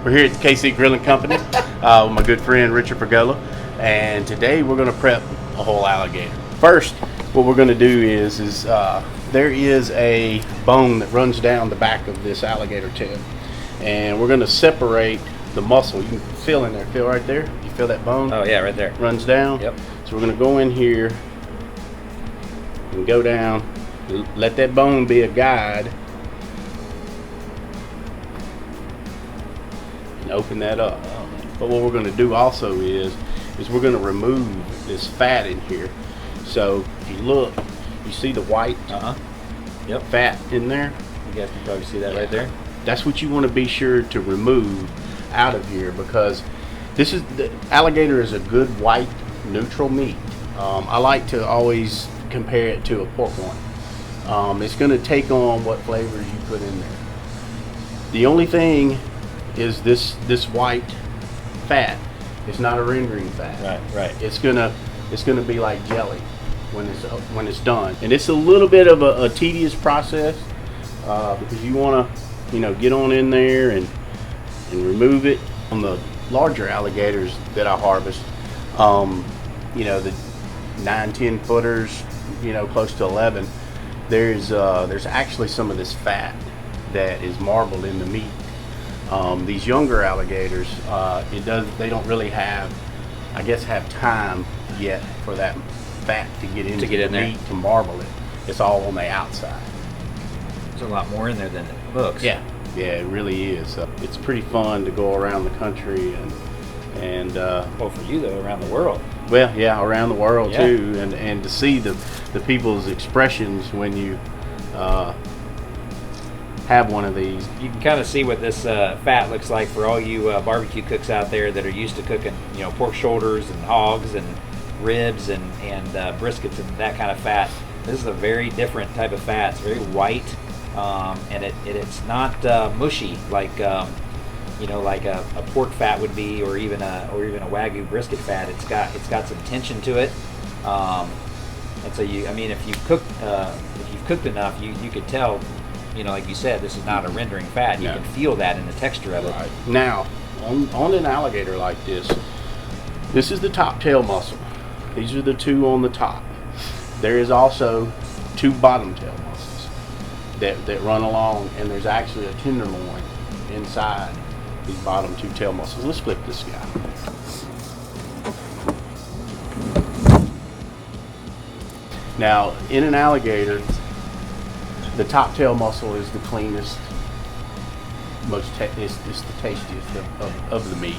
We're here at the KC Grilling Company with my good friend Richard Pergola, and today we're going to prep a whole alligator. First, what we're going to do is there is a bone that runs down the back of this alligator tail, and we're going to separate the muscle. You can feel in there, feel right there? You feel that bone? Oh yeah, right there. Runs down? Yep. So we're going to go in here and go down, let that bone be a guide, and open that up. But what we're going to do also is we're going to remove this fat in here. So if you look, you see the white fat in there? You guys can probably see that right there. That's what you want to be sure to remove out of here, because the alligator is a good white neutral meat. I like to always compare it to a pork loin. It's going to take on what flavors you put in there. The only thing is this white fat. It's not a rendering fat. Right. It's gonna be like jelly when it's done, and it's a little bit of a tedious process because you want to get on in there and remove it. On the larger alligators that I harvest, the 9-10 footers, close to 11, there's actually some of this fat that is marbled in the meat. These younger alligators, they don't really have time yet for that fat to get into the meat to marble it. It's all on the outside. There's a lot more in there than it looks. Yeah, it really is. It's pretty fun to go around the country and well, for you though, around the world. Well, yeah, around the world too, and to see the people's expressions when you have one of these. You can kind of see what this fat looks like for all you barbecue cooks out there that are used to cooking, pork shoulders and hogs and ribs and briskets and that kind of fat. This is a very different type of fat. It's very white, and it's not mushy like like a pork fat would be, or even a Wagyu brisket fat. It's got some tension to it, and so if you've cooked enough, you could tell. Like you said, this is not a rendering fat. You can feel that in the texture of it. Right. Now, on an alligator like this is the top tail muscle. These are the two on the top. There is also two bottom tail muscles that run along, and there's actually a tenderloin inside these bottom two tail muscles. Let's flip this guy. Now, in an alligator, the top tail muscle is the cleanest, it's the tastiest of the meat.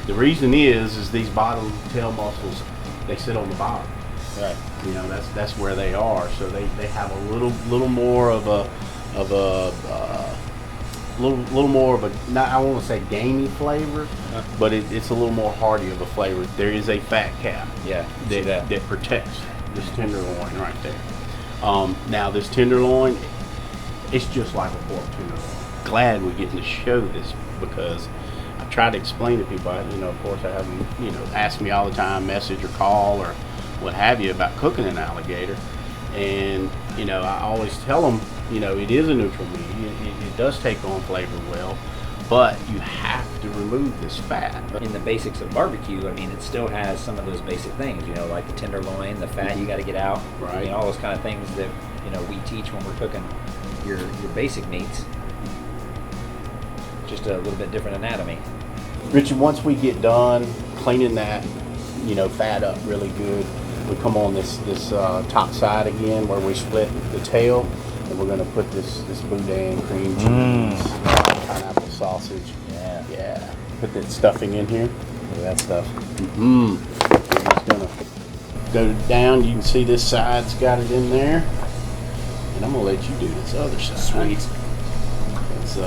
The reason is these bottom tail muscles, they sit on the bottom. Right. That's where they are. So they have a little more of a little more of a, not, I want to say gamey flavor, but it's a little more hearty of a flavor. There is a fat cap that protects this tenderloin right there. Now this tenderloin, it's just like a pork tenderloin. Glad we're getting to show this, because I try to explain to people. Of course, I have them, ask me all the time, message or call or what have you about cooking an alligator, and I always tell them, it is a neutral meat. It does take on flavor well, but you have to remove this fat. In the basics of barbecue, it still has some of those basic things, like the tenderloin, the fat you got to get out, right? All those kind of things that we teach when we're cooking your basic meats. Just a little bit different anatomy. Richard, once we get done cleaning that, fat up really good, we come on this top side again where we split the tail, and we're going to put this boudin, cream cheese, pineapple sausage. Yeah. Put that stuffing in here. Look at that stuff. We're just going to go down. You can see this side's got it in there, and I'm going to let you do this other side. Sweet. It's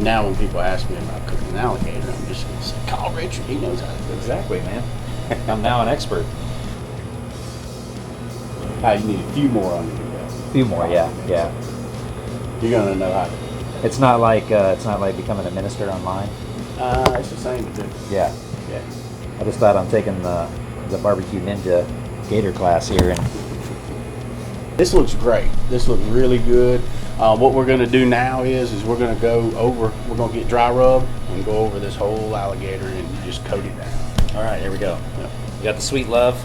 now when people ask me about cooking an alligator, I'm just going to say, call Richard. He knows how to do it. Exactly, man. I'm now an expert. You need a few more on you. A few more, yeah. You're going to know how to do it. It's not like becoming a minister online. It's the same thing. Yeah. I just thought I'm taking the barbecue ninja gator class here, and this looks great. This looks really good. What we're going to do now is we're going to we're going to get dry rub and go over this whole alligator and just coat it down. All right, here we go. Yep. We got the sweet love.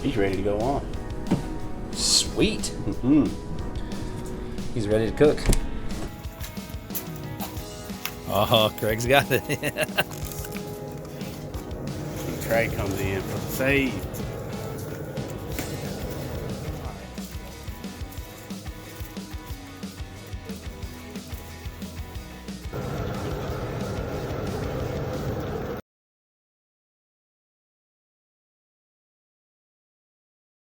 He's ready to go on. Sweet. Mm-hmm. He's ready to cook. Oh, Craig's got it. Trey comes in for the save.